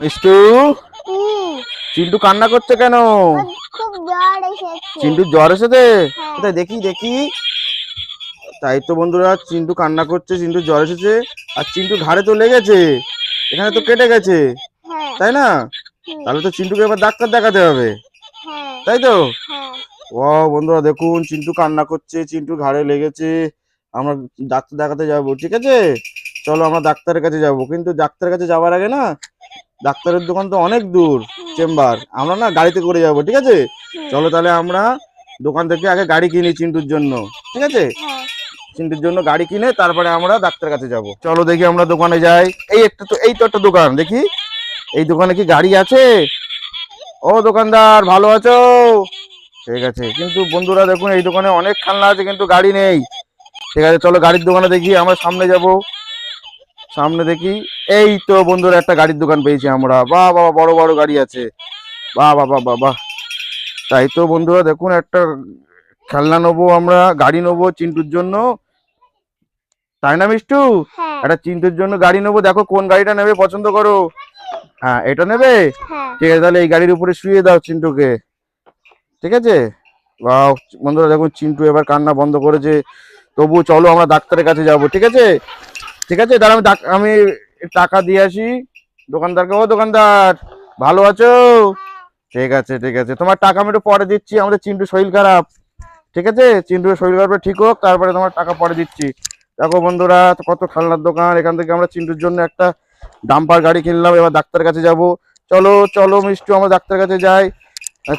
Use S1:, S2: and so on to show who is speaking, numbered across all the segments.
S1: মিষ্টু, চিন্টু কান্না করছে কেন?
S2: খুব জ্বর এসেছে।
S1: চিন্টু জ্বর এসেছে?
S2: হ্যাঁ।
S1: কোথায় দেখি দেখি। তাই তো বন্ধুরা, চিন্টু কান্না করছে, চিন্টু জ্বর এসেছে। আর চিন্টু ঘাড়ে তো লেগেছে, এখানে তো কেটে গেছে,
S2: হ্যাঁ।
S1: তাই না? তাহলে তো চিন্টুকে এবার ডাক্তার দেখাতে হবে,
S2: হ্যাঁ।
S1: তাই তো?
S2: হ্যাঁ।
S1: ও বন্ধুরা দেখুন, চিন্টু কান্না করছে, চিন্টু ঘাড়ে লেগেছে। আমরা ডাক্তার দেখাতে যাব, ঠিক আছে? চলো আমরা ডাক্তারের কাছে যাব, কিন্তু ডাক্তারের কাছে যাওয়ার আগে না, ডাক্তারের দোকান তো অনেক দূর, চেম্বার, আমরা না গাড়িতে করে যাব, ঠিক আছে? চলো তাহলে আমরা দোকান থেকে আগে গাড়ি কিনি চিন্টুর জন্য, ঠিক আছে? চিন্টুর জন্য গাড়ি কিনে তারপরে আমরা ডাক্তারের কাছে যাব। চলো দেখি আমরা দোকানে যাই। এই তো একটা দোকান, দেখি এই দোকানে কি গাড়ি আছে? ও দোকানদার, ভালো আছো? ঠিক আছে, কিন্তু বন্ধুরা দেখুন এই দোকানে অনেক খেলনা আছে কিন্তু গাড়ি নেই। ঠিক আছে, চলো গাড়ির দোকানে দেখি, আমরা সামনে যাব। সামনে দেখি, এই তো বন্ধুরা একটা গাড়ির দোকান পেয়েছি আমরা। বাহ বাবা, বড় বড় গাড়ি আছে, বাহ বাবা বাহ বাহ। তাই তো বন্ধুরা দেখুন, একটা খেলনা নেবো, আমরা গাড়ি নেবো চিন্টুর জন্য, তাই না মিষ্টু? একটা চিন্টুর জন্য গাড়ি নেবো, দেখো কোন গাড়িটা নেবে, পছন্দ করো। হ্যাঁ, এটা নেবে? ঠিক আছে, তাহলে এই গাড়ির উপরে শুয়ে দাও চিন্টুকে, ঠিক আছে? বাহ বন্ধুরা দেখুন, চিন্টু এবার কান্না বন্ধ করেছে। তবু চলো আমরা ডাক্তারের কাছে যাব, ঠিক আছে? ঠিক আছে, তাহলে আমি টাকা দিয়ে আসি দোকানদারকে। ও দোকানদার, ভালো আছো? ঠিক আছে ঠিক আছে, তোমার টাকা আমি একটু পরে দিচ্ছি, আমাদের চিন্টু শরীর খারাপ, ঠিক আছে? চিন্টুর শরীর খারাপ ঠিক হোক, তারপরে তোমার টাকা পরে দিচ্ছি। দেখো বন্ধুরা, কত খেলনার দোকান, এখান থেকে আমরা চিন্টুর জন্য একটা ডাম্পার গাড়ি কিনলাম, এবার ডাক্তারের কাছে যাব। চলো চলো মিষ্টু, আমরা ডাক্তারের কাছে যাই।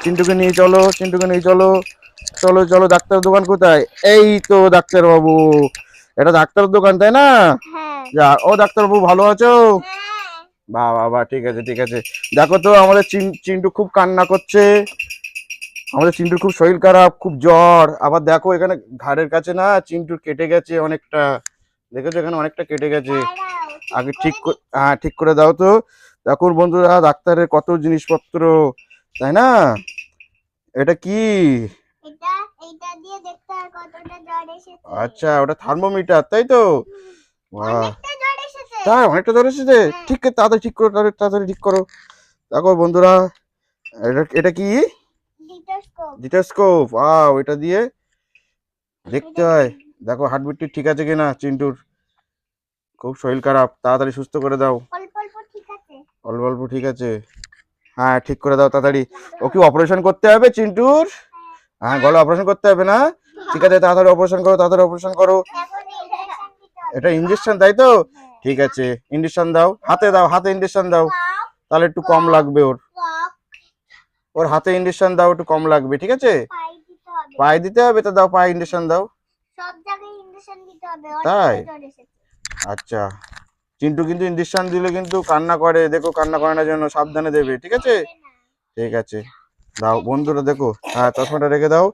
S1: চিন্টুকে নিয়ে চলো, চিন্টুকে নিয়ে চলো। চলো চলো, ডাক্তারের দোকান কোথায়? এই তো ডাক্তার বাবু, এটা ডাক্তারের দোকান, তাই না? যা, ও ডাক্তার বাবু, ভালো আছো? বাহ বাহ বাহ, ঠিক আছে ঠিক আছে। দেখো তো আমাদের চিন্টু খুব কান্না করছে, আমাদের চিন্টুর খুব শরীর খারাপ, খুব জ্বর। আবার দেখো এখানে ঘাড়ের কাছে না চিন্টুর কেটে গেছে অনেকটা, দেখেছো এখানে অনেকটা কেটে গেছে। আগে হ্যাঁ, ঠিক করে দাও তো। দেখুন বন্ধুরা, ডাক্তারের কত জিনিসপত্র, তাই না? এটা কি? আচ্ছা, ওটা থার্মোমিটার, তাই তো? বাহ, তাই অনেকটা জ্বর এসেছে। ঠিক আছে, তাড়াতাড়ি ঠিক করো, তাড়াতাড়ি ঠিক করো। দেখো বন্ধুরা, এটা কি? জিটোস্কোপ। এটা দিয়ে দেখতে হয়, দেখো হার্টবিট ঠিক আছে কিনা চিন্টুর। খুব শরীর খারাপ, তাড়াতাড়ি সুস্থ করে দাও। অল্প অল্প ঠিক আছে, হ্যাঁ ঠিক করে দাও তাড়াতাড়ি। ও কি অপারেশন করতে হবে চিন্টুর? হ্যাঁ, গলা অপারেশন করতে হবে না? ঠিক আছে, তাড়াতাড়ি অপারেশন করো, তাড়াতাড়ি অপারেশন করো। এটা ইঞ্জেকশন, তাই তো? ঠিক আছে, ইঞ্জেকশন দাও, হাতে দাও, হাতে ইঞ্জেকশন দাও, তাহলে একটু কম লাগবে। ওর ওর হাতে ইঞ্জেকশন দাও, একটু কম লাগবে, ঠিক আছে? পায়ে দিতে হবে তো, দাও পায়ে ইঞ্জেকশন দাও। তাই? আচ্ছা, চিন্টু কিন্তু ইঞ্জেকশন দিলে কিন্তু কান্না করে, দেখো কান্না করে না যেন, সাবধানে দেবে, ঠিক আছে? ঠিক আছে, দাও বন্ধুরা দেখো। হ্যাঁ, চশমাটা রেখে দাও।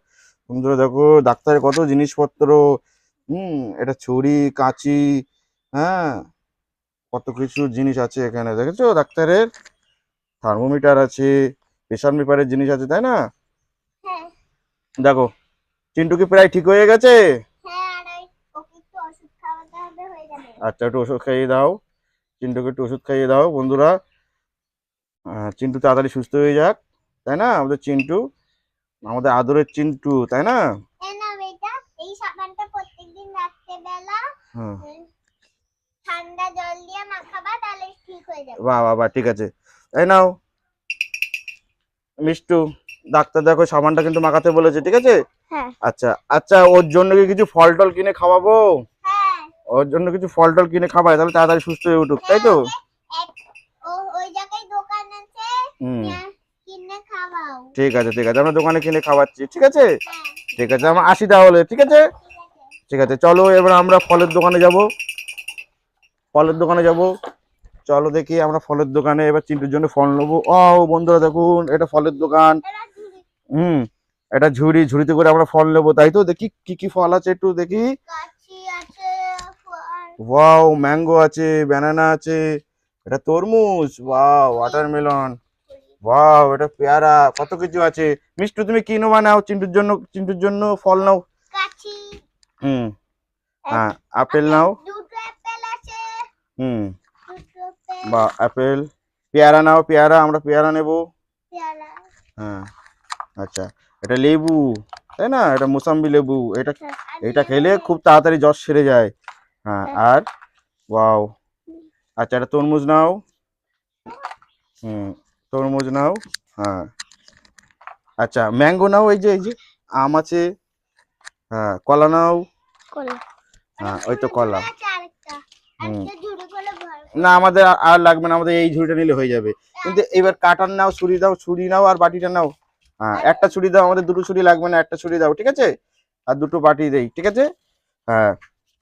S1: বন্ধুরা দেখো, ডাক্তারের কত জিনিসপত্র, এটা ছুরি কাঁচি, হ্যাঁ, কত কিছু জিনিস আছে এখানে, দেখেছো? ডাক্তারের থার্মোমিটার আছে, প্রেশার পেপারের জিনিস আছে, তাই না? দেখো, চিন্টু কি প্রায় ঠিক হয়ে গেছে? আচ্ছা, একটু ওষুধ খাইয়ে দাও, চিন্টুকে একটু ওষুধ খাইয়ে দাও বন্ধুরা। চিন্টু তাড়াতাড়ি সুস্থ হয়ে যাক, তাই না? আমাদের চিন্টু, আমাদের আদরের চিন্টু, তাই না? বাহ বাহ বাহ, ঠিক আছে। এই নাও মিষ্টু, ডাক্তার দেখো সাবানটা কিন্তু মাখাতে বলেছে, ঠিক আছে? আচ্ছা আচ্ছা, ওর জন্য কি কিছু ফল টল কিনে খাওয়াবো? ওর জন্য কিছু ফল টল কিনে খাওয়াই, তাহলে তাড়াতাড়ি সুস্থ হয়ে উঠুক, তাই তো? ঠিক আছে ঠিক আছে, আমরা দোকানে কিনে খাওয়াচ্ছি, ঠিক আছে? ঠিক আছে, আমরা আসি তাহলে, ঠিক আছে? ঠিক আছে, চলো এবার আমরা ফলের দোকানে যাব, ফলের দোকানে যাব। চলো দেখি আমরা ফলের দোকানে এবার চিন্টুর জন্য ফল নেবো। বন্ধুরা দেখুন, এটা ফলের দোকান। এটা ঝুড়ি, ঝুড়িতে করে আমরা ফল নেবো, তাই তো? দেখি কি কি ফল আছে একটু দেখি। ওয়াও, ম্যাঙ্গো আছে, ব্যানানা আছে, এটা তরমুজ, ওয়াও, ওয়াটারমেলন, ওয়াও, এটা পেয়ারা, কত কিছু আছে। মিষ্টু তুমি কি নেবা? নাও চিন্টুর জন্য, চিন্টুর জন্য ফল নাও। হুম, হ্যাঁ, আপেল নাও। বা আপেল, পেয়ারা নাও, পেয়ারা, আমরা পেয়ারা নেব।
S2: পেয়ারা।
S1: হ্যাঁ, আচ্ছা, এটা লেবু, তাই না? এটা মোসাম্বি লেবু, এটা এটা খেলে খুব তাড়াতাড়ি জ্বর সেরে যায়। হ্যাঁ, আর ওয়াও, আচ্ছা, এটা তরমুজ নাও। হুম, তরমুজ নাও। হ্যাঁ, আচ্ছা, ম্যাঙ্গো নাও, এই যে আম আছে। হ্যাঁ, কলা নাও।
S2: কলা।
S1: হ্যাঁ, ওই তো কলা।
S2: আরেকটা
S1: হুম,
S2: ঝুড়ি করে ভর।
S1: না, আমাদের আর লাগবে না, আমাদের এই ঝুড়িটা নিলে হয়ে যাবে। কিন্তু এবার কাটার নাও, ছুরি দাও, ছুরি নাও আর বাটিটা নাও। হ্যাঁ, একটা ছুরি দাও, আমাদের দুটো ছুরি লাগবে না, একটা ছুরি দাও, ঠিক আছে? আর দুটো বাটি দেই, ঠিক আছে? হ্যাঁ,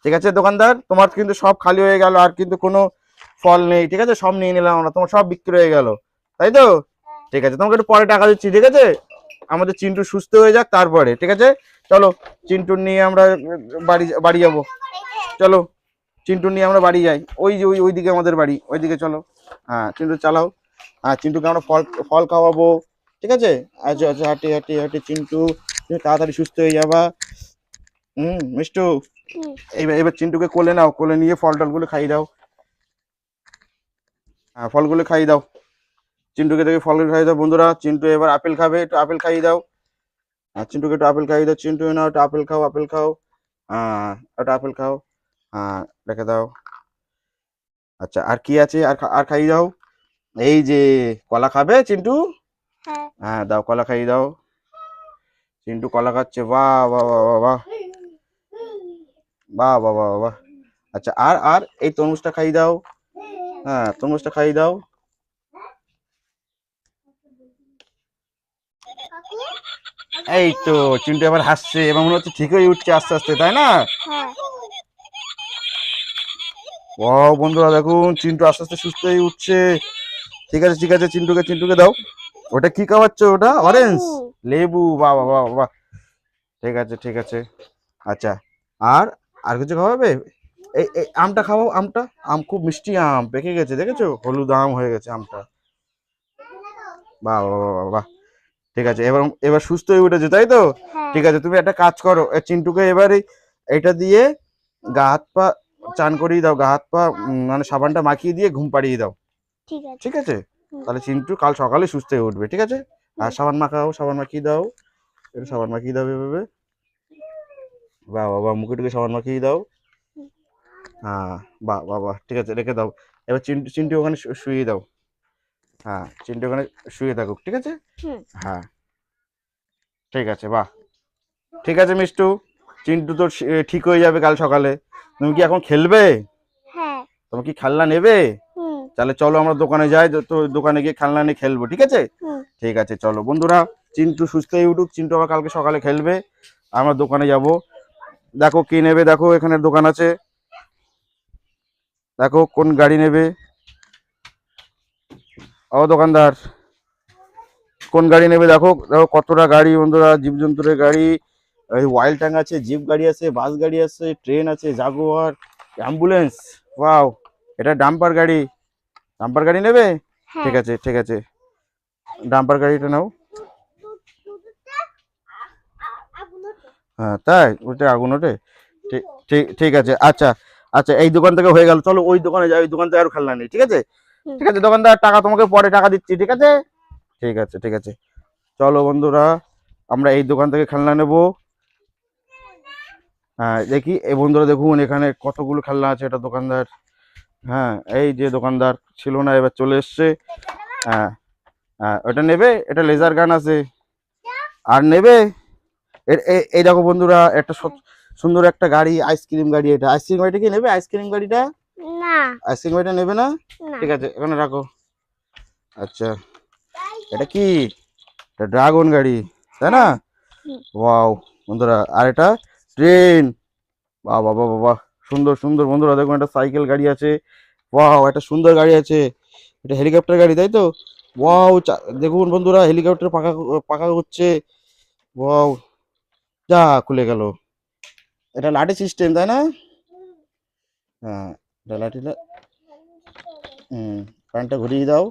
S1: ঠিক আছে দোকানদার, তোমার কিন্তু সব খালি হয়ে গেল, আর কিন্তু কোনো ফল নেই, ঠিক আছে? সব নিয়ে নিলাম আমরা, তোমার সব বিক্রি হয়ে গেল, তাই তো? ঠিক আছে, তোমাকে একটু পরে টাকা দিচ্ছি, ঠিক আছে? আমাদের চিন্টু সুস্থ হয়ে যাক তারপরে, ঠিক আছে? চলো, চিন্টু নিয়ে আমরা বাড়ি বাড়ি যাবো। চলো, চিন্টু নিয়ে আমরা বাড়ি যাই। ওই যে ওইদিকে আমাদের বাড়ি, ওইদিকে চলো। হ্যাঁ, চিন্টু চালাও। হ্যাঁ, চিন্টুকে আমরা ফল ফল খাওয়াবো, ঠিক আছে? আচ্ছা আচ্ছা, হাঁটি হাঁটি হাঁটি চিন্টু, তুমি তাড়াতাড়ি সুস্থ হয়ে যাবা। মিষ্টু, এবার এবার চিন্টুকে কোলে নাও, কোলে নিয়ে ফল টলগুলো খাইয়ে দাও। হ্যাঁ, ফলগুলো খাইয়ে দাও। চিন্টুকে দেখে ফলগুলো খাইয়ে দাও বন্ধুরা। চিন্টু এবার আপেল খাবে, একটু আপেল খাইয়ে দাও। হ্যাঁ, চিন্টুকে একটু আপেল খাইয়ে দাও। চিন্টু নাও, একটু আপেল খাও, আপেল খাও। হ্যাঁ, একটু আপেল খাও। হ্যাঁ, রেখে দাও। আচ্ছা, আর কি আছে? আর খাইয়ে দাও। এই যে কলা খাবে চিন্টু?
S2: হ্যাঁ।
S1: হ্যাঁ, দাও, কলা খাইয়ে দাও। চিন্টু কলা খাচ্ছে, বাহ বাহ বাহ বাহ বাহ, বাহ বাহ বাহ বাহ। আচ্ছা, আর এই তরমুজটা খাইয়ে দাও। হ্যাঁ, তরমুজটা খাইয়ে দাও। এই তো, চিন্টু এবার হাসছে এবং মনে হচ্ছে ঠিক হয়ে উঠছে আস্তে আস্তে, তাই না?
S2: হ্যাঁ।
S1: ও বন্ধুরা দেখুন, চিন্টু আস্তে আস্তে সুস্থ হয়ে উঠছে। ঠিক আছে ঠিক আছে, চিন্টুকে দাও। ওটা কি খাওয়াচ্ছ? ওটা অরেঞ্জ লেবু, বাহ বাহ বাহ বাহ। ঠিক আছে ঠিক আছে। আচ্ছা, আর আর কিছু খাওয়াবে? এই আমটা খাওয়াও, আমটা। আম খুব মিষ্টি আম, পেকে গেছে, দেখেছো? হলুদ আম হয়ে গেছে আমটা। বাহ বাহ বাহ বাহ বাহ। ঠিক আছে, এবার এবার সুস্থ হয়ে উঠেছে, তাই তো?
S2: হ্যাঁ।
S1: ঠিক আছে, তুমি একটা কাজ করো, চিন্টুকে এবারে এটা দিয়ে গা হাত পা চান করিয়ে দাও, গা হাত পা মানে সাবানটা মাখিয়ে দিয়ে ঘুম পাড়িয়ে দাও,
S2: ঠিক আছে।
S1: ঠিক আছে? তাহলে চিন্টু কাল সকালে সুস্থ হয়ে উঠবে, ঠিক আছে? আর সাবান মাখাও, সাবান মাখিয়ে দাও, একটু সাবান মাখিয়ে দাও এভাবে। বাহ বাবা, মুখে টুকে সাবান মাখিয়ে দাও। হ্যাঁ, বাহ বাহ বাহ, ঠিক আছে, রেখে দাও। এবার চিন্টু চিন্টু ওখানে শুয়ে দাও। হ্যাঁ, চিন্টু ওখানে শুয়ে থাকুক, ঠিক আছে? হ্যাঁ, ঠিক আছে, বাহ। ঠিক আছে মিষ্টু, চিন্টু তো ঠিক হয়ে যাবে কাল সকালে। তুমি কি এখন খেলবে?
S2: হ্যাঁ।
S1: তুমি কি খেলনা নেবে? তাহলে চলো আমরা দোকানে যাই, তো দোকানে গিয়ে খেলনা নিয়ে খেলবো, ঠিক আছে? ঠিক আছে, চলো বন্ধুরা, চিন্টু সুস্থ হয়ে উঠুক, চিন্টু আবার কালকে সকালে খেলবে, আমরা দোকানে যাব। দেখো কি নেবে, দেখো এখানে দোকান আছে, দেখো কোন গাড়ি নেবে। ও দোকানদার, কোন গাড়ি নেবে? দেখো দেখো কতটা গাড়ি বন্ধুরা, জীবজন্তুরের গাড়ি, এই ওয়াইল্ড ট্যাঙ্ক আছে, জিপ গাড়ি আছে, বাস গাড়ি আছে, ট্রেন আছে, জাগুয়ার, অ্যাম্বুলেন্স। ওয়াও, এটা ডাম্পার গাড়ি। ডাম্পার গাড়ি নেবে? ঠিক আছে ঠিক আছে, ডাম্পার গাড়িটা নাও। হ্যাঁ, তাই? ওটা আগুন ওঠে? ঠিক ঠিক ঠিক আছে। আচ্ছা আচ্ছা, এই দোকান থেকে হয়ে গেল, চলো ওই দোকানে যাই, ওই দোকান থেকে আর খেলনা নেই, ঠিক আছে? ঠিক আছে দোকানদার, টাকা তোমাকে পরে টাকা দিচ্ছি, ঠিক আছে? ঠিক আছে ঠিক আছে, চলো বন্ধুরা, আমরা এই দোকান থেকে খেলনা নেব। হ্যাঁ, দেখি এই বন্ধুরা দেখুন এখানে কতগুলো খেলনা আছে, এটা দোকানদার। হ্যাঁ, এই যে দোকানদার ছিল না, এবার চলে এসছে। হ্যাঁ হ্যাঁ, ওটা নেবে? এটা লেজার গান আছে। আর নেবে? এই দেখো বন্ধুরা, একটা সুন্দর একটা গাড়ি, আইসক্রিম গাড়ি। এটা আইসক্রিম গাড়িটা কি নেবে? আইসক্রিম গাড়িটা?
S2: না।
S1: আইসক্রিম গাড়িটা নেবে না?
S2: না।
S1: ঠিক আছে, এখানে রাখো। আচ্ছা, এটা কি? এটা ড্রাগন গাড়ি, তাই না? ওয়াও বন্ধুরা, আর এটা ট্রেন। বাহ বাবা বাবা, সুন্দর সুন্দর বন্ধুরা, দেখুন একটা সাইকেল গাড়ি আছে। ওয়াও, একটা সুন্দর গাড়ি আছে। এটা হেলিকপ্টার গাড়ি, তাই তো? ওয়াও, দেখুন বন্ধুরা, হেলিকপ্টার পাখা পাখা হচ্ছে। ওয়াও, যা খুলে গেল। এটা লাঠি সিস্টেম, তাই না? হ্যাঁ, এটা লাঠিটা, প্যান্টটা ঘুরিয়ে দাও।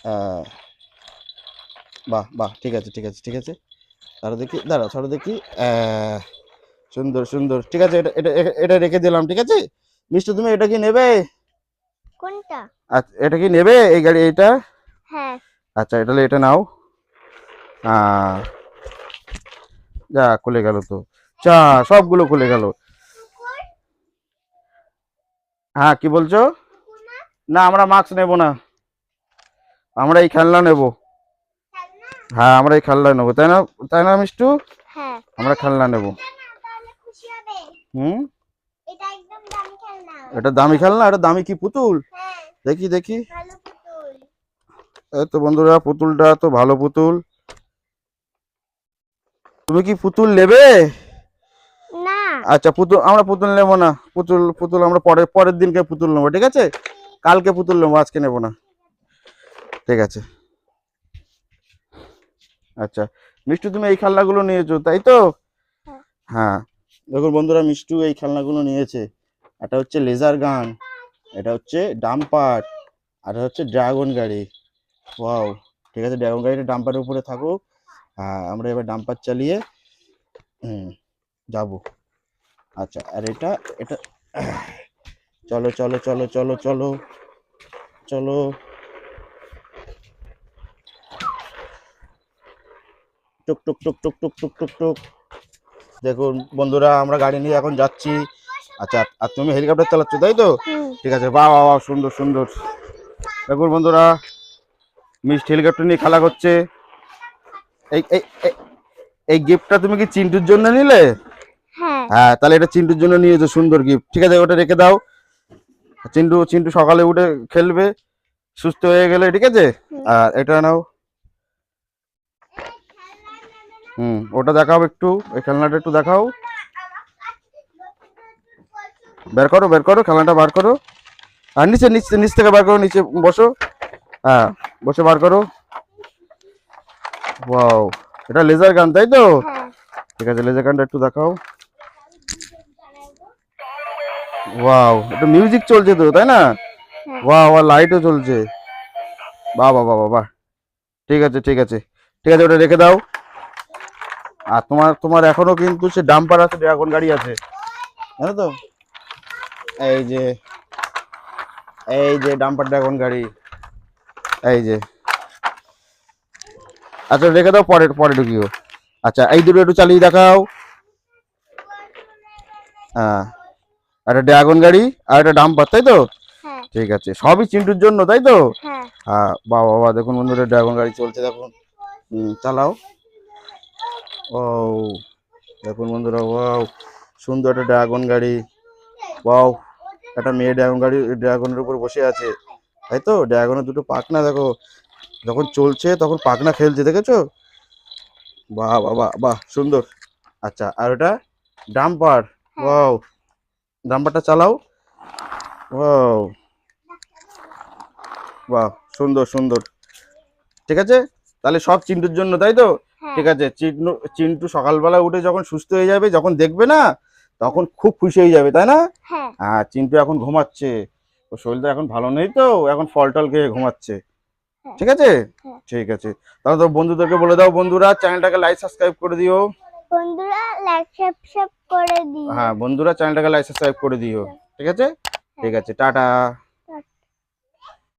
S1: হ্যাঁ, বাহ বাহ, ঠিক আছে ঠিক আছে ঠিক আছে, তারা দেখি, দাঁড়াও ছাড়ো দেখি। সুন্দর সুন্দর, ঠিক আছে, এটা এটা এটা রেখে দিলাম, ঠিক আছে? মিষ্টি, তুমি এটা কি নেবে?
S2: কোনটা?
S1: আচ্ছা এটা কি নেবে এই গাড়ি এটা?
S2: হ্যাঁ।
S1: আচ্ছা এটা নাও। যা খুলে গেল তো, চা সবগুলো খুলে গেল। হ্যাঁ কি বলছো? না আমরা মাস্ক নেব না, আমরা এই খেলনা নেব। হ্যাঁ আমরা এই খেলনা নেবো, তাই না? তাই না মিষ্টু?
S2: হ্যাঁ।
S1: আমরা খেলনা নেব।
S2: তাহলে খুশি হবে।
S1: হুম,
S2: এটা একদম দামি খেলনা।
S1: এটা দামি খেলনা, এটা দামি কি পুতুল?
S2: হ্যাঁ,
S1: দেখি দেখি।
S2: ভালো পুতুল।
S1: এই তো বন্ধুরা, পুতুলটা তো ভালো পুতুল। তুমি কি পুতুল নেবে?
S2: না।
S1: আচ্ছা পুতুল, আমরা পুতুল নেবো না। পুতুল পুতুল আমরা পরের পরের দিনকে পুতুল নেবো, ঠিক আছে? কালকে পুতুল নেবো, আজকে নেবো না। ঠিক আছে। আচ্ছা মিষ্টু তুমি এই খেলনাগুলো নিয়েছো তাই তো?
S2: হ্যাঁ।
S1: হ্যাঁ দেখুন বন্ধুরা, মিষ্টু এই খেলনাগুলো নিয়েছে। এটা হচ্ছে লেজার গান, এটা হচ্ছে ডাম্পার, আর এটা হচ্ছে ড্রাগন গাড়ি। ওয়াও, ঠিক আছে, ড্রাগন গাড়িটা ডাম্পারের উপরে থাকুক। হ্যাঁ আমরা এবার ডাম্পার চালিয়ে যাব। আচ্ছা আর এটা এটা চলো চলো চলো চলো চলো চলো। টুক টুক টুক টুক টুক টুক টুক টুক। দেখুন বন্ধুরা, আমরা গাড়ি নিয়ে এখন যাচ্ছি। আচ্ছা আর তুমি হেলিকপ্টার চালাচ্ছ তাই তো?
S2: হুম।
S1: ঠিক আছে, বাহ বাহ বাহ, সুন্দর সুন্দর। দেখুন বন্ধুরা, মিষ্টি হেলিকপ্টার নিয়ে খেলা করছে। এই এই এই- এই গিফটটা তুমি কি চিন্টুর জন্য নিলে?
S2: হ্যাঁ।
S1: হ্যাঁ তাহলে এটা চিন্টুর জন্য নিয়েছো, সুন্দর গিফট। ঠিক আছে ওটা রেখে দাও। চিন্টু চিন্টু সকালে উঠে খেলবে সুস্থ হয়ে গেলে, ঠিক আছে?
S2: হুম।
S1: আর এটা নাও। ওটা দেখাও একটু, এই খেলনাটা একটু দেখাও। বের করো বের করো, খেলনাটা বার করো। আর নিচে নিচে নিচ থেকে বার করো, নিচে বসো। হ্যাঁ বসে বার করো। ওয়াও, এটা লেজার গান তাই তো?
S2: হ্যাঁ।
S1: ঠিক আছে, লেজার গানটা একটু দেখাও। ওয়াও, এটা মিউজিক চলছে তো তাই না?
S2: হ্যাঁ।
S1: ওয়াও, আর লাইটও চলছে। বাহ বাহ বাহ বাহ বাহ। ঠিক আছে ঠিক আছে ঠিক আছে, ওটা রেখে দাও। আর তোমার তোমার এখনো কিন্তু সে ডাম্পার আছে, ড্রাগন গাড়ি আছে, জানো তো? এই যে এই যে ডাম্পার ড্রাগন গাড়ি, এই যে। আচ্ছা রেখে দাও, পরে পরে ঢুকিও। আচ্ছা এই দুটো একটু চালিয়ে দেখাও। হ্যাঁ, একটা ড্রাগন গাড়ি আর একটা ডাম্পার তাই তো?
S2: হ্যাঁ।
S1: ঠিক আছে, সবই চিন্টুর জন্য তাই তো?
S2: হ্যাঁ।
S1: হ্যাঁ বাহ বাহ বাহ, দেখুন বন্ধুরা ড্রাগন গাড়ি চলছে দেখুন। চালাও। ও দেখুন বন্ধুরা, ওয়াও সুন্দর একটা ড্রাগন গাড়ি। ওয়াও, একটা মেয়ে ড্রাগন গাড়ি ড্রাগনের উপর বসে আছে তাই তো? ড্রাগনের দুটো পাখনা দেখো, যখন চলছে তখন পাখনা খেলছে, দেখেছো? বাহ বাহ বাহ বাহ, সুন্দর। আচ্ছা আর ওটা ডাম্পার। ওয়াও, ডাম্পারটা চালাও। ওয়াও, বাহ সুন্দর সুন্দর। ঠিক আছে, তাহলে সব চিন্টুর জন্য তাই তো?
S2: হ্যাঁ।
S1: ঠিক আছে, চিন্টু চিন্টু সকালবেলা উঠে যখন সুস্থ হয়ে যাবে, যখন দেখবে না, তখন খুব খুশি হয়ে যাবে তাই না?
S2: হ্যাঁ।
S1: আর চিন্টু এখন ঘুমাচ্ছে, ওর শরীরটা এখন ভালো নেই তো, এখন ফল টল খেয়ে ঘুমাচ্ছে।
S2: হ্যাঁ।
S1: ঠিক আছে
S2: হ্যাঁ।
S1: ঠিক আছে, তাহলে তো বন্ধুদেরকে বলে দাও, বন্ধুরা চ্যানেলটাকে লাইক সাবস্ক্রাইব করে দিও।
S2: বন্ধুরা লাইক সাবস্ক্রাইব করে দিও।
S1: হ্যাঁ বন্ধুরা চ্যানেলটাকে লাইক সাবস্ক্রাইব করে দিও। ঠিক আছে ঠিক আছে, টাটা।